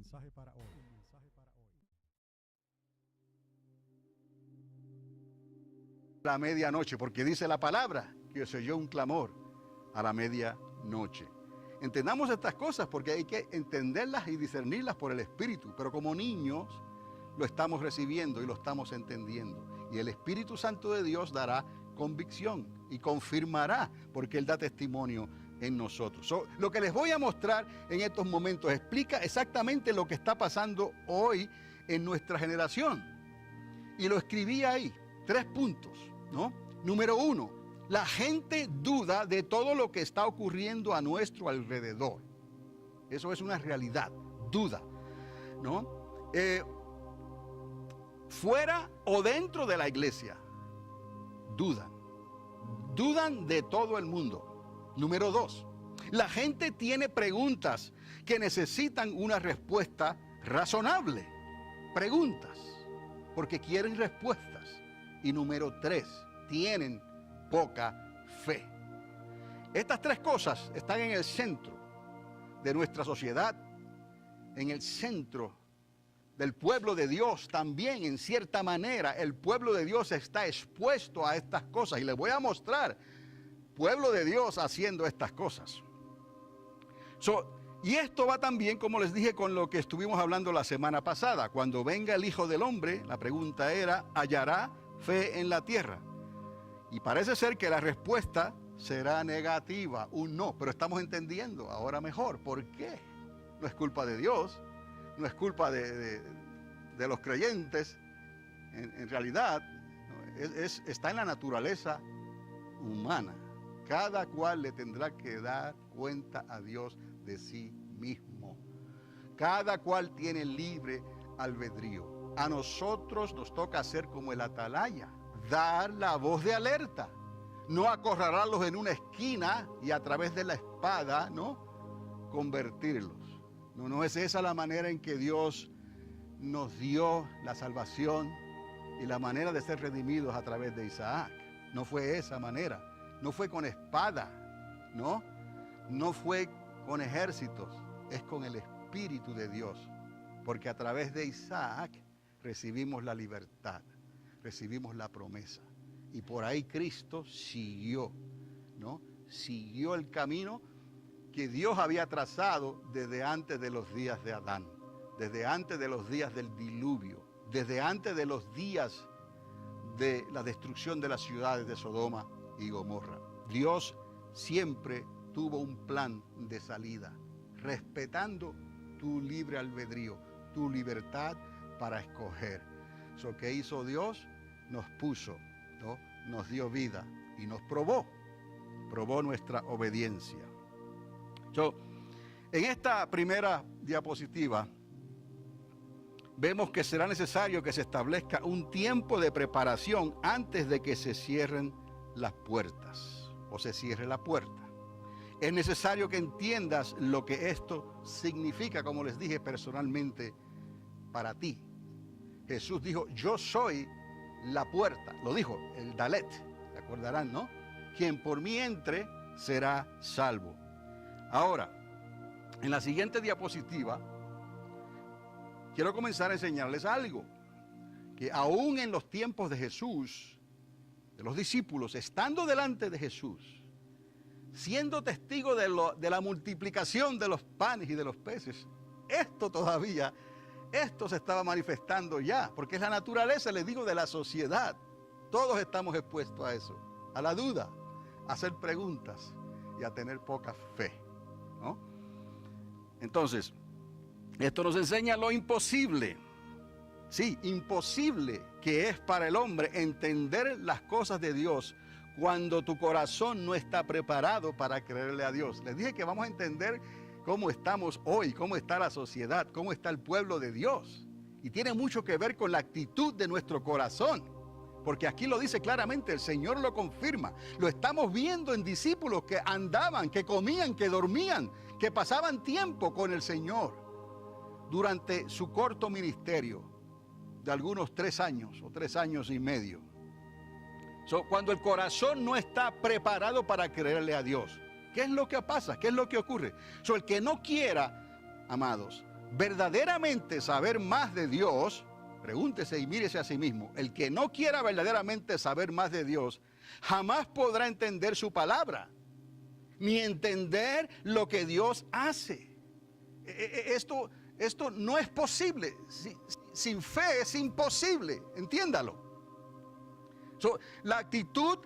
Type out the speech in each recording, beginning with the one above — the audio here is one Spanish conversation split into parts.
mensaje para hoy. La medianoche, porque dice la palabra que se oyó un clamor a la medianoche. Entendamos estas cosas porque hay que entenderlas y discernirlas por el Espíritu, pero como niños lo estamos recibiendo y lo estamos entendiendo. Y el Espíritu Santo de Dios dará convicción y confirmará, porque Él da testimonio en nosotros. Lo que les voy a mostrar en estos momentos explica exactamente lo que está pasando hoy en nuestra generación. Y lo escribí ahí, 3 puntos, ¿no? Número 1, la gente duda de todo lo que está ocurriendo a nuestro alrededor. Eso es una realidad, duda, ¿no? Fuera o dentro de la iglesia, dudan de todo el mundo. Número 2, la gente tiene preguntas que necesitan una respuesta razonable. Preguntas, porque quieren respuestas. Y número 3, tienen poca fe. Estas 3 cosas están en el centro de nuestra sociedad, en el centro del pueblo de Dios también. En cierta manera, el pueblo de Dios está expuesto a estas cosas. Y les voy a mostrar pueblo de Dios haciendo estas cosas. Y esto va también, como les dije, con lo que estuvimos hablando la semana pasada. Cuando venga el Hijo del Hombre, la pregunta era, ¿hallará fe en la tierra? Y parece ser que la respuesta será negativa, un no. Pero estamos entendiendo ahora mejor. ¿Por qué? No es culpa de Dios, no es culpa de los creyentes. En realidad, está en la naturaleza humana. Cada cual le tendrá que dar cuenta a Dios de sí mismo. Cada cual tiene libre albedrío. A nosotros nos toca hacer como el atalaya, dar la voz de alerta, no acorralarlos en una esquina y a través de la espada, ¿no?, convertirlos. No es esa la manera en que Dios nos dio la salvación y la manera de ser redimidos a través de Isaac. No fue esa manera. No fue con espada, no fue con ejércitos, es con el Espíritu de Dios, porque a través de Isaac recibimos la libertad, recibimos la promesa, y por ahí Cristo siguió el camino que Dios había trazado desde antes de los días de Adán, desde antes de los días del diluvio, desde antes de los días de la destrucción de las ciudades de Sodoma y Gomorra. Dios siempre tuvo un plan de salida, respetando tu libre albedrío, tu libertad para escoger. ¿Qué hizo Dios? Nos puso, ¿no?, nos dio vida y nos probó nuestra obediencia. En esta primera diapositiva vemos que será necesario que se establezca un tiempo de preparación antes de que se cierren las puertas o se cierre la puerta. Es necesario que entiendas lo que esto significa, como les dije personalmente, para ti. Jesús dijo, yo soy la puerta. Lo dijo el Dalet, ¿se acordarán, no? Quien por mí entre será salvo. Ahora, en la siguiente diapositiva, quiero comenzar a enseñarles algo. Que aún en los tiempos de Jesús, de los discípulos, estando delante de Jesús, siendo testigo de la multiplicación de los panes y de los peces, esto se estaba manifestando ya, porque es la naturaleza, les digo, de la sociedad. Todos estamos expuestos a eso, a la duda, a hacer preguntas y a tener poca fe, ¿no? Entonces, esto nos enseña lo imposible. Sí, imposible que es para el hombre entender las cosas de Dios cuando tu corazón no está preparado para creerle a Dios. Les dije que vamos a entender cómo estamos hoy, cómo está la sociedad, cómo está el pueblo de Dios. Y tiene mucho que ver con la actitud de nuestro corazón. Porque aquí lo dice claramente, el Señor lo confirma. Lo estamos viendo en discípulos que andaban, que comían, que dormían, que pasaban tiempo con el Señor durante su corto ministerio de algunos 3 años o 3 años y medio. Cuando el corazón no está preparado para creerle a Dios, ¿qué es lo que pasa? ¿Qué es lo que ocurre? El que no quiera, amados, verdaderamente saber más de Dios, pregúntese y mírese a sí mismo, el que no quiera verdaderamente saber más de Dios, jamás podrá entender su palabra, ni entender lo que Dios hace. Esto no es posible. Sin fe es imposible, entiéndalo. La actitud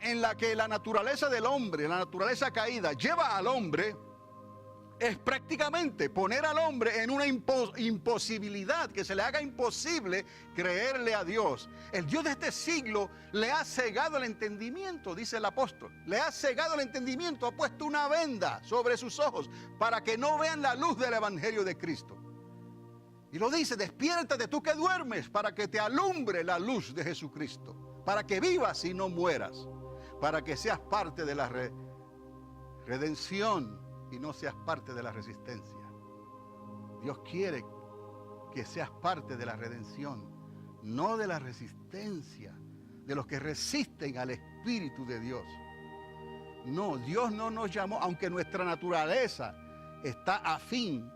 en la que la naturaleza del hombre, la naturaleza caída, lleva al hombre, es prácticamente poner al hombre en una imposibilidad, que se le haga imposible creerle a Dios. El Dios de este siglo le ha cegado el entendimiento, dice el apóstol. Le ha cegado el entendimiento, ha puesto una venda sobre sus ojos para que no vean la luz del evangelio de Cristo. Y lo dice: despiértate tú que duermes, para que te alumbre la luz de Jesucristo, para que vivas y no mueras, para que seas parte de la redención y no seas parte de la resistencia. Dios quiere que seas parte de la redención, no de la resistencia, de los que resisten al Espíritu de Dios. No, Dios no nos llamó, aunque nuestra naturaleza está afín,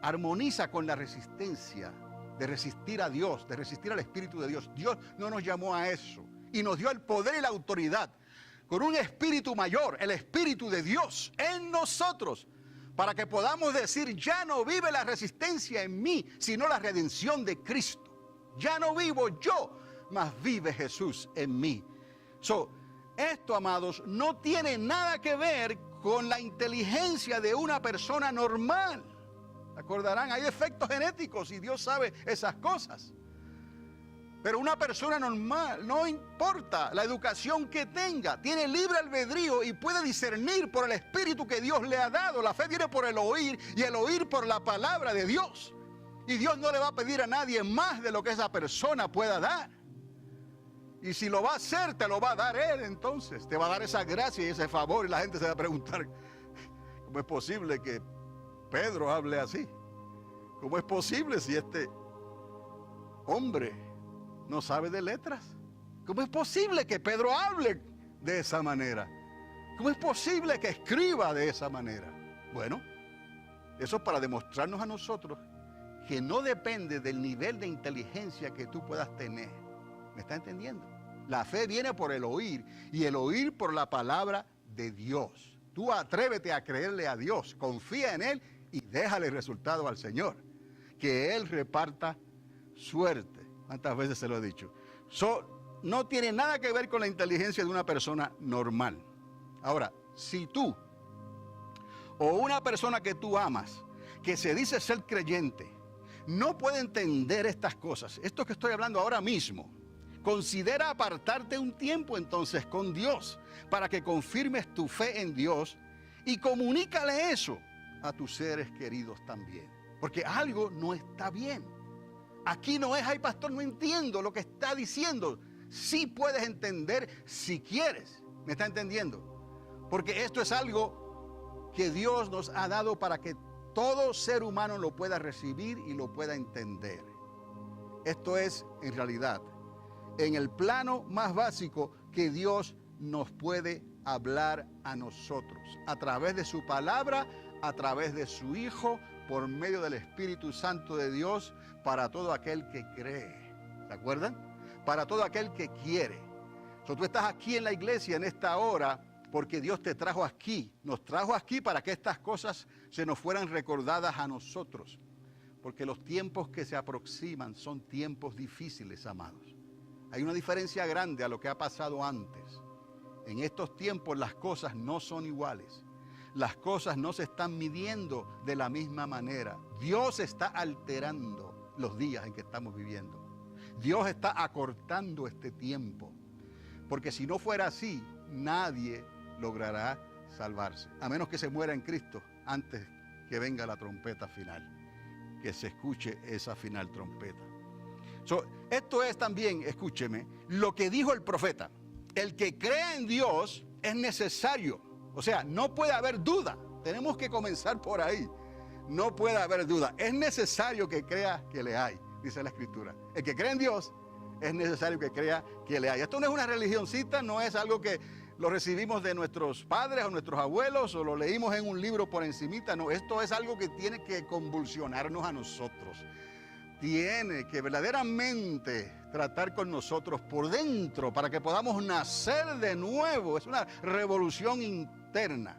armoniza con la resistencia, de resistir a Dios, de resistir al Espíritu de Dios. Dios no nos llamó a eso y nos dio el poder y la autoridad con un espíritu mayor, el Espíritu de Dios en nosotros, para que podamos decir: ya no vive la resistencia en mí, sino la redención de Cristo. Ya no vivo yo, mas vive Jesús en mí. Esto, amados, no tiene nada que ver con la inteligencia de una persona normal. Acordarán, hay defectos genéticos y Dios sabe esas cosas. Pero una persona normal, no importa la educación que tenga, tiene libre albedrío y puede discernir por el Espíritu que Dios le ha dado. La fe viene por el oír y el oír por la palabra de Dios. Y Dios no le va a pedir a nadie más de lo que esa persona pueda dar. Y si lo va a hacer, te lo va a dar Él entonces. Te va a dar esa gracia y ese favor. Y la gente se va a preguntar: ¿cómo es posible que Pedro hable así? ¿Cómo es posible si este hombre no sabe de letras? ¿Cómo es posible que Pedro hable de esa manera? ¿Cómo es posible que escriba de esa manera? Bueno, eso es para demostrarnos a nosotros que no depende del nivel de inteligencia que tú puedas tener. ¿Me está entendiendo? La fe viene por el oír y el oír por la palabra de Dios. Tú atrévete a creerle a Dios, confía en Él y déjale el resultado al Señor. Que Él reparta suerte. ¿Cuántas veces se lo he dicho? No tiene nada que ver con la inteligencia de una persona normal. Ahora, si tú o una persona que tú amas, que se dice ser creyente, no puede entender estas cosas, esto que estoy hablando ahora mismo, considera apartarte un tiempo entonces con Dios para que confirmes tu fe en Dios y comunícale eso a tus seres queridos también. Porque algo no está bien. Aquí no es: ay, pastor, no entiendo lo que está diciendo. Sí puedes entender si quieres. ¿Me está entendiendo? Porque esto es algo que Dios nos ha dado para que todo ser humano lo pueda recibir y lo pueda entender. Esto es, en realidad, en el plano más básico que Dios nos puede hablar a nosotros, a través de su palabra, a través de su Hijo, por medio del Espíritu Santo de Dios, para todo aquel que cree. ¿Se acuerdan? Para todo aquel que quiere. Tú estás aquí en la iglesia en esta hora porque Dios te trajo aquí. Nos trajo aquí para que estas cosas se nos fueran recordadas a nosotros. Porque los tiempos que se aproximan son tiempos difíciles, amados. Hay una diferencia grande a lo que ha pasado antes. En estos tiempos las cosas no son iguales. Las cosas no se están midiendo de la misma manera. Dios está alterando los días en que estamos viviendo. Dios está acortando este tiempo. Porque si no fuera así, nadie logrará salvarse. A menos que se muera en Cristo antes que venga la trompeta final. Que se escuche esa final trompeta. Esto es también, escúcheme, lo que dijo el profeta. El que crea en Dios es necesario. O sea, no puede haber duda. Tenemos que comenzar por ahí. No puede haber duda. Es necesario que crea que le hay, dice la Escritura. El que cree en Dios es necesario que crea que le hay. Esto no es una religioncita, no es algo que lo recibimos de nuestros padres o nuestros abuelos o lo leímos en un libro por encimita. No, esto es algo que tiene que convulsionarnos a nosotros. Tiene que verdaderamente tratar con nosotros por dentro para que podamos nacer de nuevo. Es una revolución interna,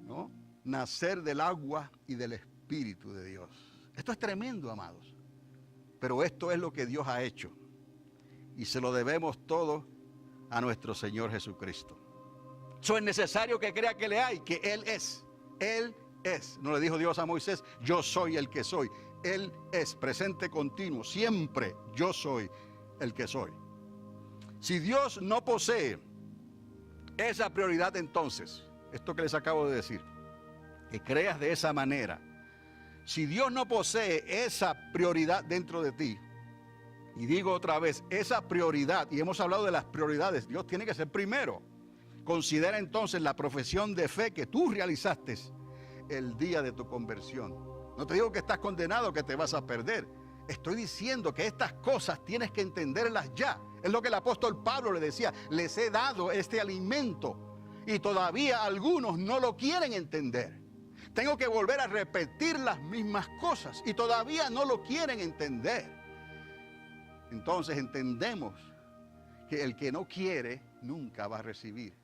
¿no? Nacer del agua y del Espíritu de Dios. Esto es tremendo, amados. Pero esto es lo que Dios ha hecho. Y se lo debemos todo a nuestro Señor Jesucristo. Eso es necesario que crea que le hay, que Él es. Él es. No le dijo Dios a Moisés, yo soy el que soy. Él es presente continuo. Siempre yo soy el que soy. Si Dios no posee esa prioridad, entonces, esto que les acabo de decir, que creas de esa manera, si Dios no posee esa prioridad dentro de ti, y digo otra vez, esa prioridad, y hemos hablado de las prioridades, Dios tiene que ser primero. Considera entonces la profesión de fe que tú realizaste el día de tu conversión. No te digo que estás condenado, que te vas a perder. Estoy diciendo que estas cosas tienes que entenderlas ya. Es lo que el apóstol Pablo le decía, les he dado este alimento y todavía algunos no lo quieren entender. Tengo que volver a repetir las mismas cosas y todavía no lo quieren entender. Entonces entendemos que el que no quiere nunca va a recibir.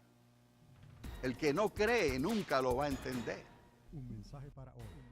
El que no cree nunca lo va a entender. Un mensaje para hoy.